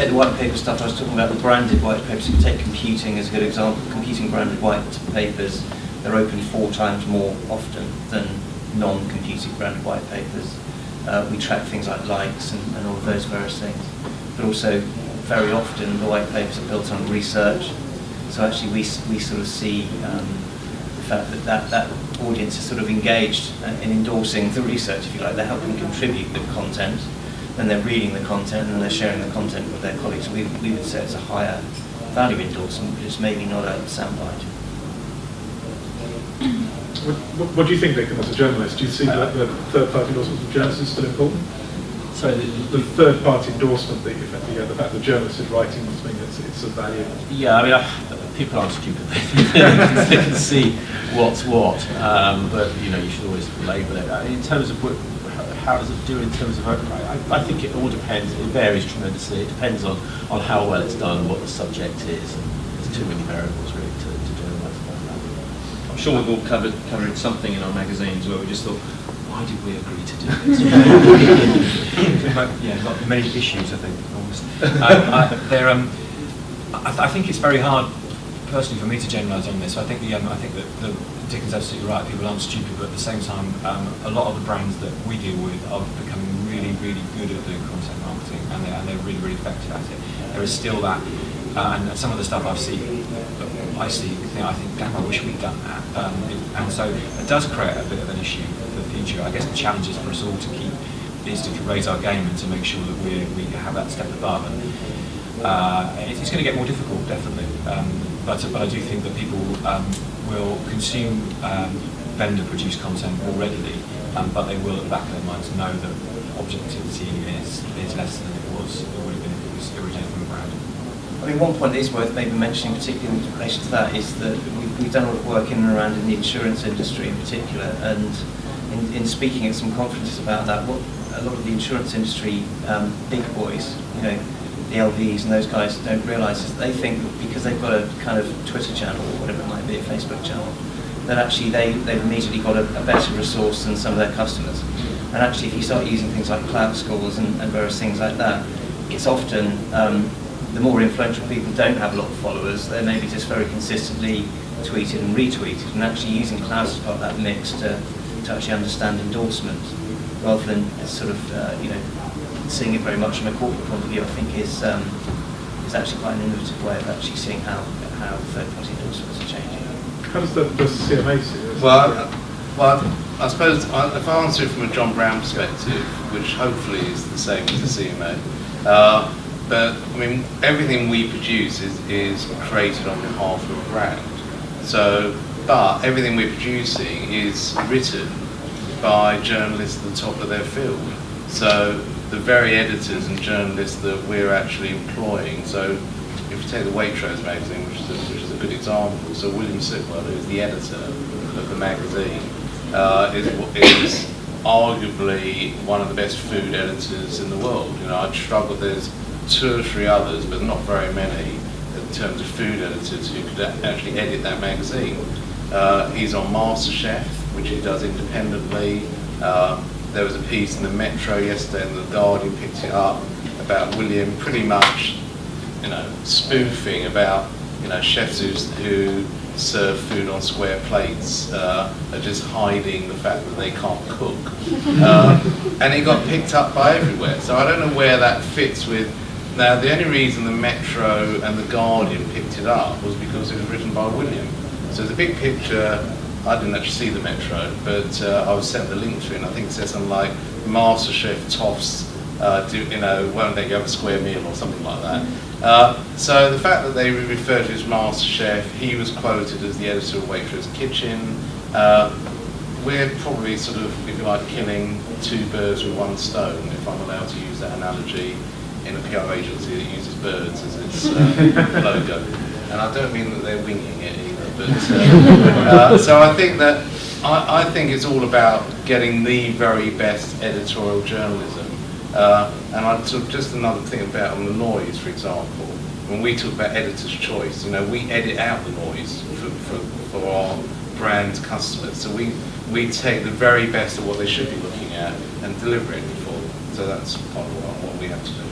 take the white paper stuff, I was talking about the branded white papers. If you take computing as a good example, computing branded white papers, they're open 4 times more often than non-computing branded white papers. We track things like likes and all of those various things. But also, very often, the white papers are built on research. So actually, we sort of see the fact that audience is sort of engaged in endorsing the research, if you like. They're helping contribute the content, then they're reading the content, and then they're sharing the content with their colleagues. We would say it's a higher value endorsement, but it's maybe not a soundbite. What do you think, Nick, as a journalist? Do you see that the third-party endorsement of journalists is still important? Sorry, the third-party endorsement, the fact that journalists is writing something, it's of value. Yeah, I mean, people aren't stupid. They can see what's what, but you should always label it. In terms of how does it do in terms of, I think it all depends. It varies tremendously. It depends on how well it's done, what the subject is. There's too many variables really to generalise about that. I'm sure we've all covered something in our magazines where we just thought, why did we agree to do this? Yeah, got many issues, I think, almost. I think it's very hard, personally, for me to generalise on this. I think that Dickens absolutely right. People aren't stupid, but at the same time, a lot of the brands that we deal with are becoming really, really good at doing content marketing, and they're really, really effective at it. There is still that, and some of the stuff I think, damn, I wish we'd done that. And so it does create a bit of an issue for the future. I guess the challenge is for us all to raise our game and to make sure that we have that step above. And it's going to get more difficult, definitely. But I do think that people will consume vendor-produced content more readily, but they will, at the back of their minds, know that objectivity is less than it would have been if it was originated from a brand. I mean, one point that is worth maybe mentioning, particularly in relation to that, is that we've done a lot of work in and around in the insurance industry in particular, and in speaking at some conferences about that, what a lot of the insurance industry big boys, the LVs and those guys don't realise is that they think that because they've got a kind of Twitter channel or whatever it might be, a Facebook channel, that actually they've immediately got a better resource than some of their customers. And actually, if you start using things like cloud scores and various things like that, it's often the more influential people don't have a lot of followers. They're maybe just very consistently tweeted and retweeted, and actually using cloud as part of that mix to actually understand endorsement rather than sort of seeing it very much from a corporate point of view, I think is actually quite an innovative way of actually seeing how third-party endorsements are changing. How does the CMA see this? Well, I suppose if I answer it from a John Brown perspective, which hopefully is the same as the CMA, but I mean everything we produce is created on behalf of a brand. So, but everything we're producing is written by journalists at the top of their field. So the very editors and journalists that we're actually employing. So if you take the Waitrose magazine, which is a good example, so William Sitwell, who's the editor of the magazine, is arguably one of the best food editors in the world. I'd struggle, there's 2 or 3 others, but not very many in terms of food editors who could actually edit that magazine. He's on MasterChef, which he does independently. There was a piece in the Metro yesterday, and the Guardian picked it up about William pretty much, spoofing about, chefs who serve food on square plates are just hiding the fact that they can't cook. And it got picked up by everywhere. So I don't know where that fits with. Now, the only reason the Metro and the Guardian picked it up was because it was written by William. So there's a big picture. I didn't actually see the Metro, but I was sent the link to it, and I think it says something like MasterChef toffs, won't let you have a square meal or something like that. So the fact that they refer to as MasterChef, he was quoted as the editor of Waitrose Kitchen. We're probably sort of, if you like, killing 2 birds with 1 stone, if I'm allowed to use that analogy, in a PR agency that uses birds as its logo. And I don't mean that they're winging it either. But so I think that I think it's all about getting the very best editorial journalism. And I took just another thing about on the noise, for example. When we talk about editor's choice, we edit out the noise for our brand customers. So we take the very best of what they should be looking at and deliver it for them. So that's part of what we have to do.